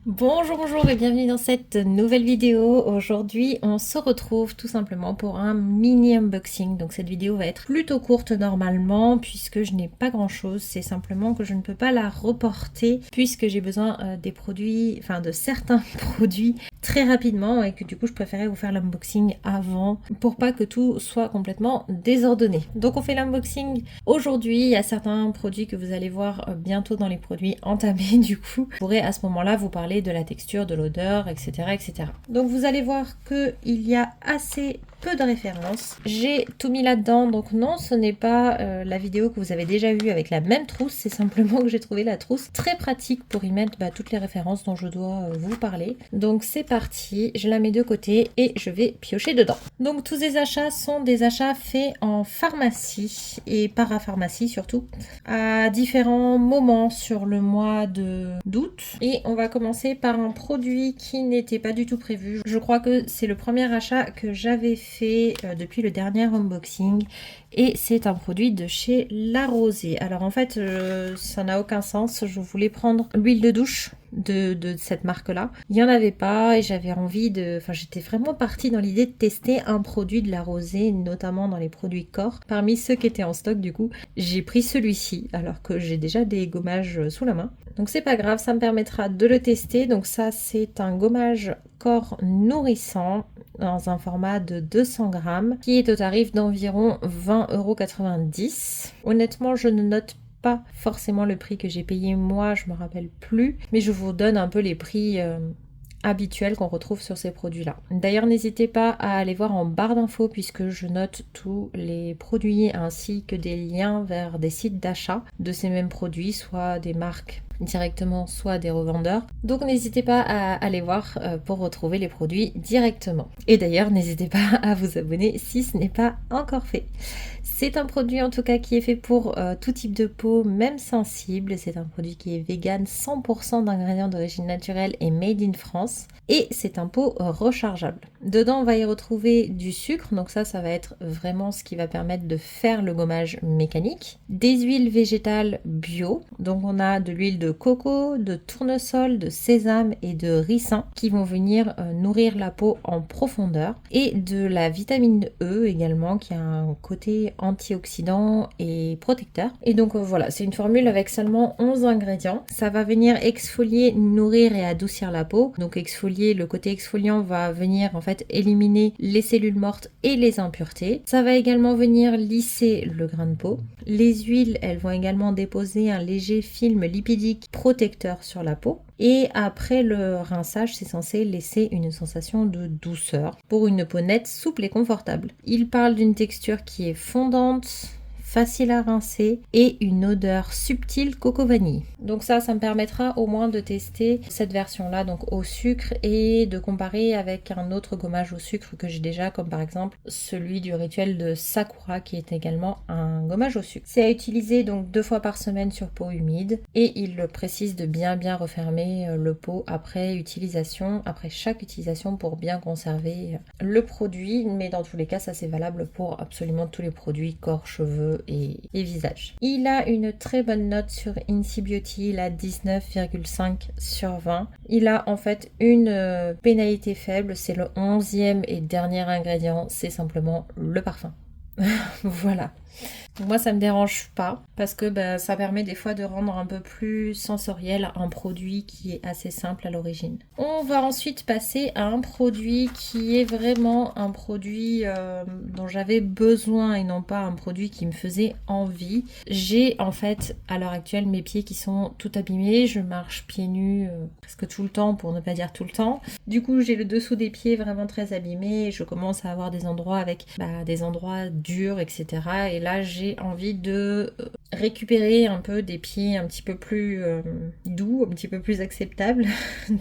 Bonjour et bienvenue dans cette nouvelle vidéo. Aujourd'hui, on se retrouve tout simplement pour un mini unboxing. Donc cette vidéo va être plutôt courte normalement puisque je n'ai pas grand chose. C'est simplement que je ne peux pas la reporter puisque j'ai besoin des produits, enfin de certains produits très rapidement et que du coup je préférais vous faire l'unboxing avant pour pas que tout soit complètement désordonné. Donc on fait l'unboxing aujourd'hui. Il y a certains produits que vous allez voir bientôt dans les produits entamés du coup. Je pourrai à ce moment-là vous parler de la texture, de l'odeur, etc., etc. Donc vous allez voir qu'il y a assez peu de références. J'ai tout mis là-dedans, donc non, ce n'est pas la vidéo que vous avez déjà vue avec la même trousse, c'est simplement que j'ai trouvé la trousse très pratique pour y mettre toutes les références dont je dois vous parler. Donc c'est parti, je la mets de côté et je vais piocher dedans. Donc tous ces achats sont des achats faits en pharmacie et parapharmacie surtout, à différents moments sur le mois d'août. Et on va commencer par un produit qui n'était pas du tout prévu. Je crois que c'est le premier achat que j'avais fait depuis le dernier unboxing et c'est un produit de chez La Rosée. Alors en fait ça n'a aucun sens, je voulais prendre l'huile de douche de cette marque là, il n'y en avait pas et j'avais envie de, enfin j'étais vraiment partie dans l'idée de tester un produit de La Rosée, notamment dans les produits corps. Parmi ceux qui étaient en stock du coup j'ai pris celui-ci alors que j'ai déjà des gommages sous la main, donc c'est pas grave, ça me permettra de le tester. Donc ça c'est un gommage corps nourrissant dans un format de 200 grammes qui est au tarif d'environ 20,90 €. Honnêtement je ne note pas forcément le prix que j'ai payé moi, je me rappelle plus, mais je vous donne un peu les prix habituels qu'on retrouve sur ces produits là. D'ailleurs n'hésitez pas à aller voir en barre d'infos puisque je note tous les produits ainsi que des liens vers des sites d'achat de ces mêmes produits, soit des marques directement, soit des revendeurs. Donc n'hésitez pas à aller voir pour retrouver les produits directement. Et d'ailleurs n'hésitez pas à vous abonner si ce n'est pas encore fait. C'est un produit en tout cas qui est fait pour tout type de peau, même sensible. C'est un produit qui est vegan, 100% d'ingrédients d'origine naturelle et made in France. Et c'est un pot rechargeable. Dedans, on va y retrouver du sucre. Donc ça va être vraiment ce qui va permettre de faire le gommage mécanique. Des huiles végétales bio. Donc on a de l'huile de coco, de tournesol, de sésame et de ricin qui vont venir nourrir la peau en profondeur. Et de la vitamine E également qui a un côté antioxydant et protecteur. Et donc voilà, c'est une formule avec seulement 11 ingrédients. Ça va venir exfolier, nourrir et adoucir la peau. Donc exfolier, le côté exfoliant va venir en fait éliminer les cellules mortes et les impuretés. Ça va également venir lisser le grain de peau. Les huiles, elles vont également déposer un léger film lipidique protecteur sur la peau. Et après le rinçage, c'est censé laisser une sensation de douceur pour une peau nette, souple et confortable. Il parle d'une texture qui est fondante, facile à rincer et une odeur subtile coco vanille. Donc ça me permettra au moins de tester cette version là donc au sucre et de comparer avec un autre gommage au sucre que j'ai déjà, comme par exemple celui du rituel de Sakura qui est également un gommage au sucre. C'est à utiliser donc 2 fois par semaine sur peau humide et il précise de bien refermer le pot après chaque utilisation pour bien conserver le produit, mais dans tous les cas ça c'est valable pour absolument tous les produits corps, cheveux et visage. Il a une très bonne note sur Incy Beauty, il a 19,5 sur 20. Il a en fait une pénalité faible, c'est le 11e et dernier ingrédient, c'est simplement le parfum. Voilà. Moi ça me dérange pas parce que ça permet des fois de rendre un peu plus sensoriel un produit qui est assez simple à l'origine. On va ensuite passer à un produit qui est vraiment un produit dont j'avais besoin et non pas un produit qui me faisait envie. J'ai en fait à l'heure actuelle mes pieds qui sont tout abîmés, je marche pieds nus presque tout le temps pour ne pas dire tout le temps. Du coup j'ai le dessous des pieds vraiment très abîmé, je commence à avoir des endroits avec des endroits durs, etc. Et là j'ai envie de récupérer un peu des pieds un petit peu plus doux, un petit peu plus acceptables.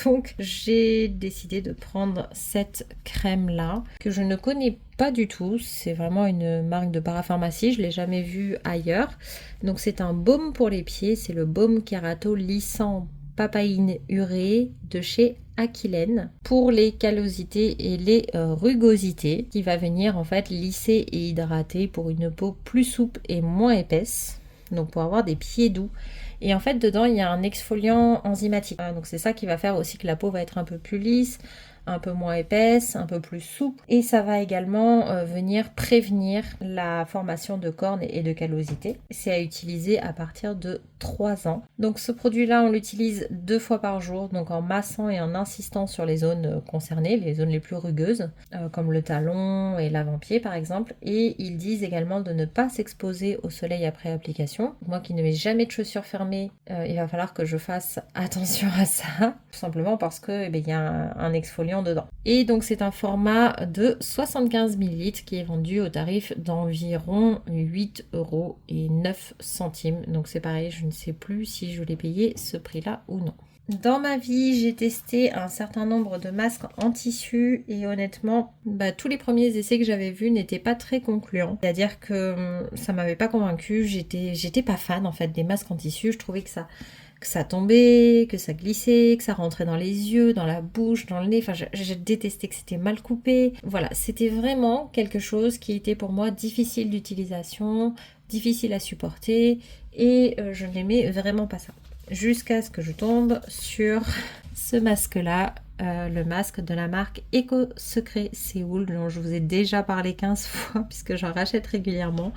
Donc j'ai décidé de prendre cette crème là que je ne connais pas du tout, c'est vraiment une marque de parapharmacie, je l'ai jamais vue ailleurs. Donc c'est un baume pour les pieds, c'est le baume Kerato lissant papaïne urée de chez Aquilène pour les callosités et les rugosités, qui va venir en fait lisser et hydrater pour une peau plus souple et moins épaisse, donc pour avoir des pieds doux Et en fait dedans il y a un exfoliant enzymatique. Donc c'est ça qui va faire aussi que la peau va être un peu plus lisse, un peu moins épaisse, un peu plus souple. Et ça va également venir prévenir la formation de cornes et de callosité. C'est à utiliser à partir de 3 ans. Donc ce produit-là, on l'utilise 2 fois par jour, donc en massant et en insistant sur les zones concernées, les zones les plus rugueuses, comme le talon et l'avant-pied par exemple. Et ils disent également de ne pas s'exposer au soleil après application. Moi qui ne mets jamais de chaussures fermées, il va falloir que je fasse attention à ça, tout simplement parce que il y a un exfoliant dedans. Et donc c'est un format de 75 ml qui est vendu au tarif d'environ 8,09 €. Donc c'est pareil, je ne sais plus si je l'ai payé ce prix-là ou non. Dans ma vie, j'ai testé un certain nombre de masques en tissu et honnêtement, tous les premiers essais que j'avais vus n'étaient pas très concluants. C'est-à-dire que ça m'avait pas convaincue, j'étais pas fan en fait des masques en tissu, je trouvais que ça tombait, que ça glissait, que ça rentrait dans les yeux, dans la bouche, dans le nez. Enfin, j'ai détesté que c'était mal coupé. Voilà, c'était vraiment quelque chose qui était pour moi difficile d'utilisation, difficile à supporter et je n'aimais vraiment pas ça. Jusqu'à ce que je tombe sur ce masque-là, le masque de la marque Eco Secret Séoul, dont je vous ai déjà parlé 15 fois puisque j'en rachète régulièrement.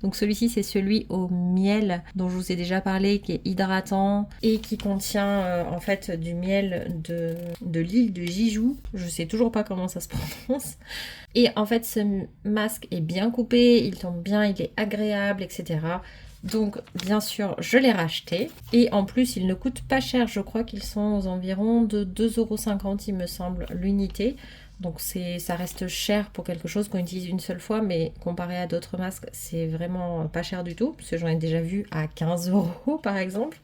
Donc celui-ci c'est celui au miel dont je vous ai déjà parlé, qui est hydratant et qui contient en fait du miel de l'île de Jeju. Je sais toujours pas comment ça se prononce. Et en fait ce masque est bien coupé, il tombe bien, il est agréable, etc. Donc bien sûr je l'ai racheté et en plus il ne coûte pas cher, je crois qu'ils sont aux environs de 2,50 € il me semble l'unité. Donc ça reste cher pour quelque chose qu'on utilise une seule fois, mais comparé à d'autres masques c'est vraiment pas cher du tout, parce que j'en ai déjà vu à 15 € par exemple.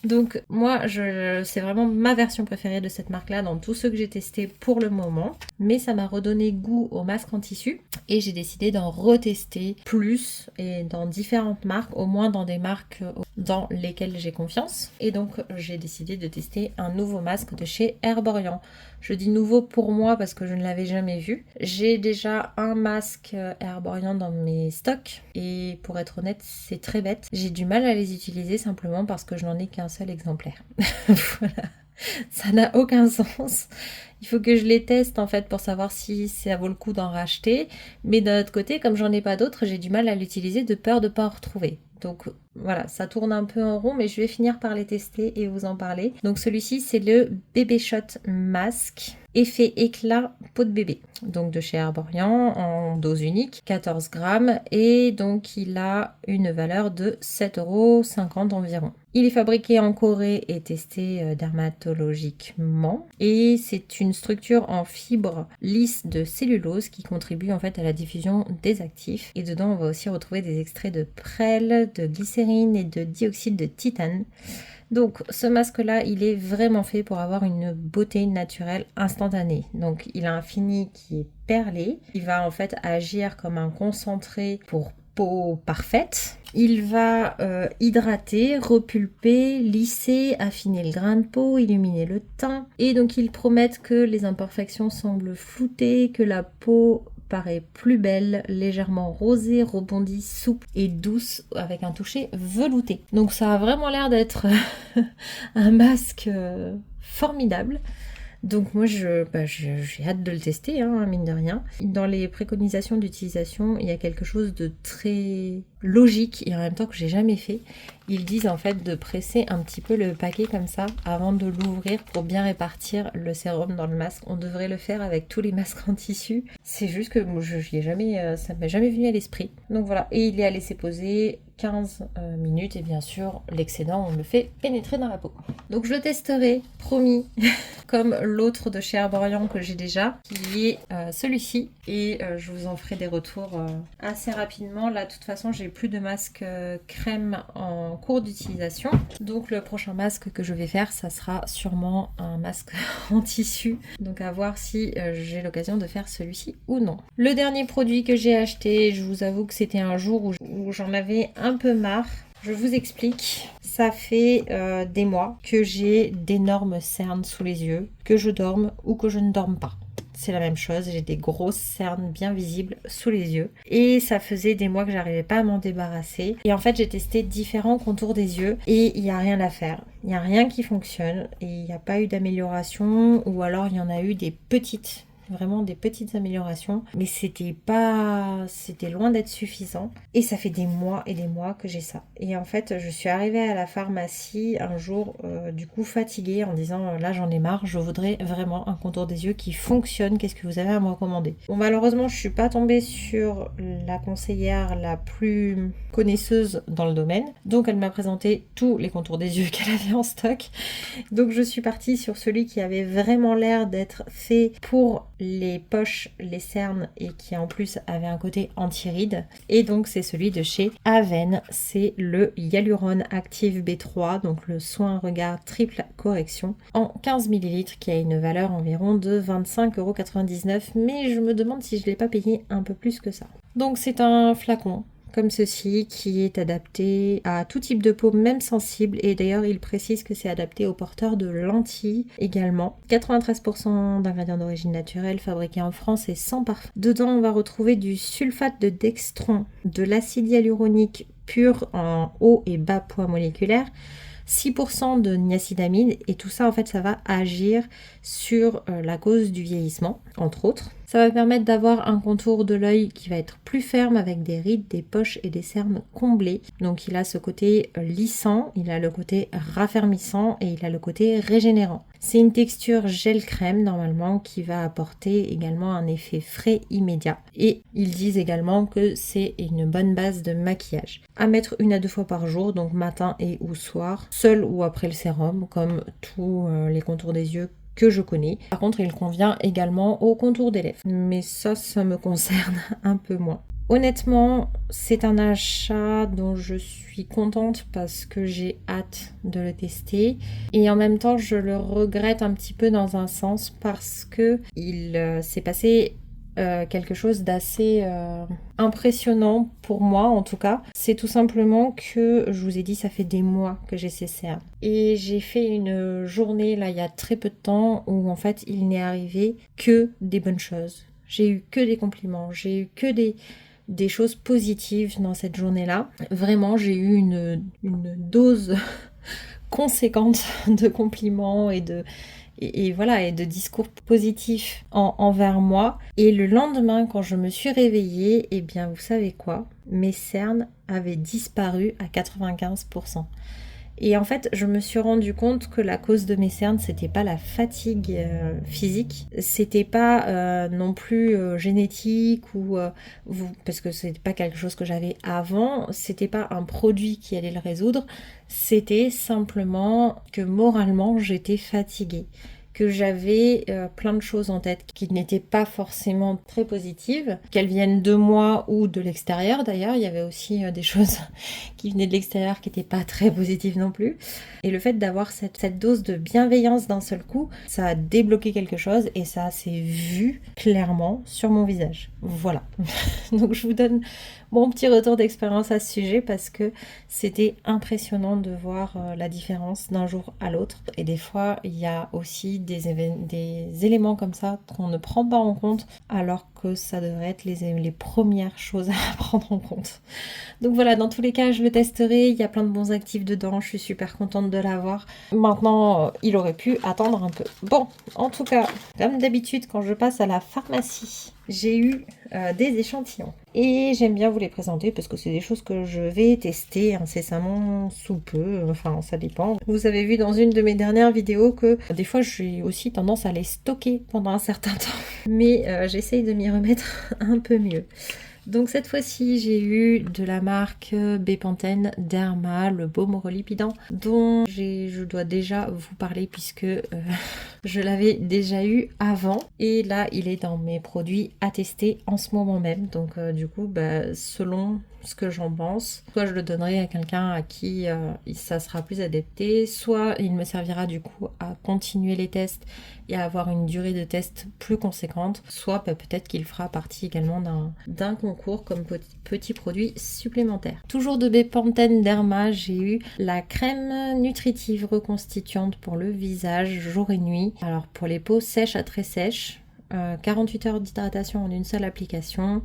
Donc moi c'est vraiment ma version préférée de cette marque là dans tous ceux que j'ai testés pour le moment, mais ça m'a redonné goût aux masques en tissu et j'ai décidé d'en retester plus et dans différentes marques, au moins dans des marques dans lesquelles j'ai confiance. Et donc j'ai décidé de tester un nouveau masque de chez Herborian. Je dis nouveau pour moi parce que je ne l'avais jamais vu. J'ai déjà un masque Herborian dans mes stocks et pour être honnête c'est très bête. J'ai du mal à les utiliser simplement parce que je n'en ai qu'un seul exemplaire. Voilà. Ça n'a aucun sens. Il faut que je les teste en fait pour savoir si ça vaut le coup d'en racheter. Mais d'un autre côté, comme j'en ai pas d'autres, j'ai du mal à l'utiliser de peur de ne pas en retrouver. Donc voilà, ça tourne un peu en rond, mais je vais finir par les tester et vous en parler. Donc celui-ci, c'est le Bébé Shot Mask Effet éclat peau de bébé. Donc de chez Herborian en dose unique, 14 grammes. Et donc il a une valeur de 7,50 € environ. Il est fabriqué en Corée et testé dermatologiquement. Et c'est une structure en fibre lisse de cellulose qui contribue en fait à la diffusion des actifs. Et dedans, on va aussi retrouver des extraits de prêle, de glycérine et de dioxyde de titane. Donc ce masque-là, il est vraiment fait pour avoir une beauté naturelle instantanée. Donc il a un fini qui est perlé. Il va en fait agir comme un concentré pour peau parfaite. Il va hydrater, repulper, lisser, affiner le grain de peau, illuminer le teint. Et donc ils promettent que les imperfections semblent floutées, que la peau paraît plus belle, légèrement rosée, rebondie, souple et douce avec un toucher velouté. Donc ça a vraiment l'air d'être un masque formidable. Donc moi j'ai hâte de le tester, mine de rien. Dans les préconisations d'utilisation, il y a quelque chose de très logique et en même temps que j'ai jamais fait. Ils disent en fait de presser un petit peu le paquet comme ça avant de l'ouvrir pour bien répartir le sérum dans le masque. On devrait le faire avec tous les masques en tissu. C'est juste que ça m'est jamais venu à l'esprit. Donc voilà, et il est à laisser poser 15 minutes et bien sûr l'excédent on le fait pénétrer dans la peau. Donc je le testerai, promis, comme l'autre de chez Herborian que j'ai déjà, qui est celui-ci et je vous en ferai des retours assez rapidement. Là de toute façon j'ai plus de masque crème en cours d'utilisation, donc le prochain masque que je vais faire ça sera sûrement un masque en tissu, donc à voir si j'ai l'occasion de faire celui-ci ou non. Le dernier produit que j'ai acheté, je vous avoue que c'était un jour où j'en avais un peu marre. Je vous explique. Ça fait des mois que j'ai d'énormes cernes sous les yeux, que je dorme ou que je ne dorme pas. c'est la même chose, j'ai des grosses cernes bien visibles sous les yeux et ça faisait des mois que j'arrivais pas à m'en débarrasser. Et en fait j'ai testé différents contours des yeux et il n'y a rien à faire, il n'y a rien qui fonctionne et il n'y a pas eu d'amélioration, ou alors il y en a eu des petites, vraiment des petites améliorations, mais c'était loin d'être suffisant et ça fait des mois et des mois que j'ai ça. Et en fait je suis arrivée à la pharmacie un jour du coup fatiguée en disant là j'en ai marre, je voudrais vraiment un contour des yeux qui fonctionne, qu'est-ce que vous avez à me recommander? Bon, malheureusement je suis pas tombée sur la conseillère la plus connaisseuse dans le domaine, donc elle m'a présenté tous les contours des yeux qu'elle avait en stock, donc je suis partie sur celui qui avait vraiment l'air d'être fait pour les poches, les cernes et qui en plus avait un côté anti-rides. Et donc c'est celui de chez Aven, c'est le Hyaluron Active B3, donc le soin regard triple correction en 15 ml qui a une valeur environ de 25,99 €, mais je me demande si je ne l'ai pas payé un peu plus que ça. Donc c'est un flacon comme ceci qui est adapté à tout type de peau, même sensible, et d'ailleurs il précise que c'est adapté aux porteurs de lentilles également. 93% d'ingrédients d'origine naturelle, fabriqués en France et sans parfum. Dedans on va retrouver du sulfate de dextran, de l'acide hyaluronique pur en haut et bas poids moléculaire, 6% de niacinamide, et tout ça en fait ça va agir sur la cause du vieillissement entre autres. Ça va permettre d'avoir un contour de l'œil qui va être plus ferme avec des rides, des poches et des cernes comblées. Donc il a ce côté lissant, il a le côté raffermissant et il a le côté régénérant. C'est une texture gel crème normalement qui va apporter également un effet frais immédiat. Et ils disent également que c'est une bonne base de maquillage. À mettre 1 à 2 fois par jour, donc matin et ou soir, seul ou après le sérum, comme tous les contours des yeux que je connais. Par contre, il convient également au contour des lèvres. Mais ça me concerne un peu moins. Honnêtement, c'est un achat dont je suis contente parce que j'ai hâte de le tester. Et en même temps, je le regrette un petit peu dans un sens parce que il s'est passé quelque chose d'assez impressionnant pour moi en tout cas. C'est tout simplement que, je vous ai dit, ça fait des mois que j'ai ces cernes. Et j'ai fait une journée là il y a très peu de temps où en fait il n'est arrivé que des bonnes choses. J'ai eu que des compliments, j'ai eu que des choses positives dans cette journée-là. Vraiment, j'ai eu une dose conséquente de compliments et voilà, et de discours positifs envers moi. Et le lendemain, quand je me suis réveillée, eh bien, vous savez quoi? Mes cernes avaient disparu à 95%. Et en fait, je me suis rendu compte que la cause de mes cernes, c'était pas la fatigue physique, c'était pas non plus génétique parce que c'était pas quelque chose que j'avais avant, c'était pas un produit qui allait le résoudre, c'était simplement que moralement j'étais fatiguée, que j'avais plein de choses en tête qui n'étaient pas forcément très positives, qu'elles viennent de moi ou de l'extérieur d'ailleurs. Il y avait aussi des choses qui venaient de l'extérieur qui n'étaient pas très positives non plus. Et le fait d'avoir cette dose de bienveillance d'un seul coup, ça a débloqué quelque chose et ça s'est vu clairement sur mon visage. Voilà. Donc je vous donne mon petit retour d'expérience à ce sujet parce que c'était impressionnant de voir la différence d'un jour à l'autre. Et des fois, il y a aussi des éléments comme ça qu'on ne prend pas en compte alors que ça devrait être les premières choses à prendre en compte. Donc voilà, dans tous les cas, je le testerai. Il y a plein de bons actifs dedans. Je suis super contente de l'avoir. Maintenant, il aurait pu attendre un peu. Bon, en tout cas, comme d'habitude, quand je passe à la pharmacie, j'ai eu des échantillons. Et j'aime bien vous les présenter parce que c'est des choses que je vais tester incessamment sous peu. Enfin, ça dépend. Vous avez vu dans une de mes dernières vidéos que des fois, j'ai aussi tendance à les stocker pendant un certain temps. Mais j'essaye de m'y remettre un peu mieux. Donc cette fois-ci, j'ai eu de la marque Bepanthen Derma, le baume relipidant, dont je dois déjà vous parler puisque je l'avais déjà eu avant. Et là, il est dans mes produits à tester en ce moment même. Donc du coup, selon ce que j'en pense, soit je le donnerai à quelqu'un à qui ça sera plus adapté, soit il me servira du coup à continuer les tests et à avoir une durée de test plus conséquente, soit peut-être qu'il fera partie également d'un concours comme petit produit supplémentaire. Toujours de Bepanthen Derma, j'ai eu la crème nutritive reconstituante pour le visage jour et nuit. Alors pour les peaux sèches à très sèches, 48 heures d'hydratation en une seule application,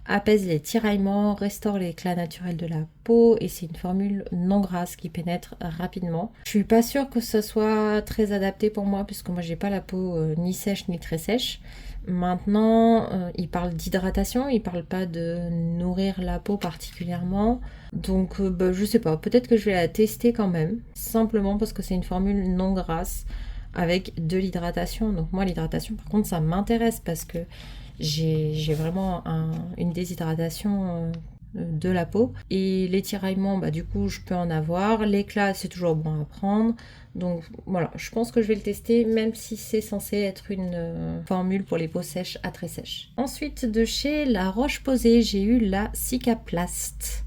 apaise les tiraillements, restaure l'éclat naturel de la peau et c'est une formule non grasse qui pénètre rapidement. Je suis pas sûre que ce soit très adapté pour moi puisque moi j'ai pas la peau ni sèche ni très sèche. Maintenant, il parle d'hydratation, il parle pas de nourrir la peau particulièrement. Donc je sais pas, peut-être que je vais la tester quand même, simplement parce que c'est une formule non grasse avec de l'hydratation. Donc moi l'hydratation par contre ça m'intéresse parce que j'ai vraiment une déshydratation de la peau. Et les tiraillements, du coup, je peux en avoir. L'éclat, c'est toujours bon à prendre. Donc voilà, je pense que je vais le tester, même si c'est censé être une formule pour les peaux sèches à très sèches. Ensuite, de chez La Roche-Posay, j'ai eu la Cicaplast.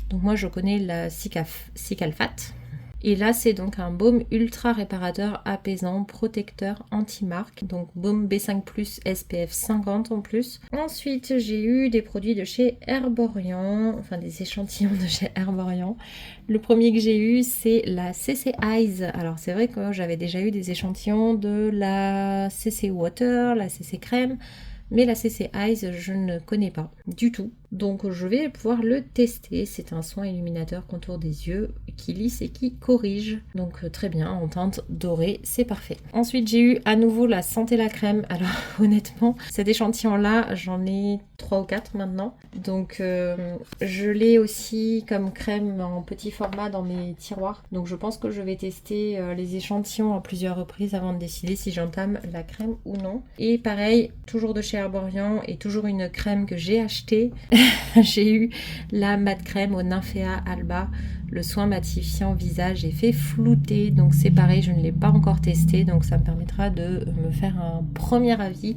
Donc moi, je connais la Cicalfate. Et là, c'est donc un baume ultra réparateur, apaisant, protecteur, anti-marque. Donc baume B5+, SPF 50 en plus. Ensuite, j'ai eu des produits de chez Herborian, enfin des échantillons de chez Herborian. Le premier que j'ai eu, c'est la CC Eyes. Alors c'est vrai que j'avais déjà eu des échantillons de la CC Water, la CC Crème. Mais la CC Eyes, je ne connais pas du tout. Donc je vais pouvoir le tester. C'est un soin illuminateur contour des yeux qui lisse et qui corrige. Donc très bien, en teinte dorée, c'est parfait. Ensuite j'ai eu à nouveau la Santé la crème. Alors honnêtement, cet échantillon là, j'en ai 3 ou 4 maintenant. Donc je l'ai aussi comme crème en petit format dans mes tiroirs. Donc je pense que je vais tester les échantillons à plusieurs reprises avant de décider si j'entame la crème ou non. Et pareil, toujours de chez Herborian et toujours une crème que j'ai achetée. J'ai eu la mat crème au Nymphea Alba, le soin matifiant visage effet flouté. Donc c'est pareil, je ne l'ai pas encore testé, donc ça me permettra de me faire un premier avis.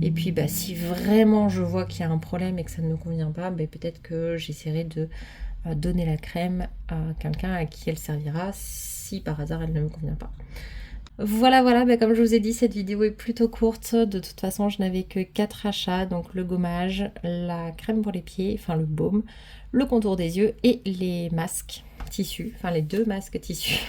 Et puis si vraiment je vois qu'il y a un problème et que ça ne me convient pas, peut-être que j'essaierai de donner la crème à quelqu'un à qui elle servira si par hasard elle ne me convient pas. Voilà, comme je vous ai dit, cette vidéo est plutôt courte. De toute façon, je n'avais que 4 achats. Donc le gommage, la crème pour les pieds, enfin le baume, le contour des yeux et les masques tissus. Enfin les 2 masques tissus.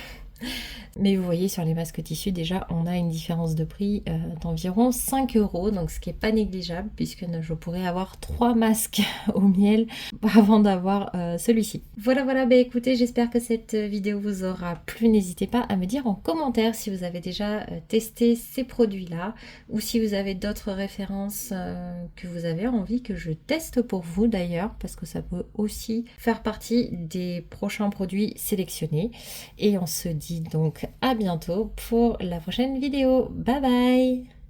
Mais vous voyez, sur les masques tissus, déjà, on a une différence de prix d'environ 5 €, donc ce qui n'est pas négligeable, puisque je pourrais avoir 3 masques au miel avant d'avoir celui-ci. Voilà, écoutez, j'espère que cette vidéo vous aura plu. N'hésitez pas à me dire en commentaire si vous avez déjà testé ces produits-là, ou si vous avez d'autres références que vous avez envie que je teste pour vous d'ailleurs, parce que ça peut aussi faire partie des prochains produits sélectionnés. Et on se dit donc à bientôt pour la prochaine vidéo. Bye bye!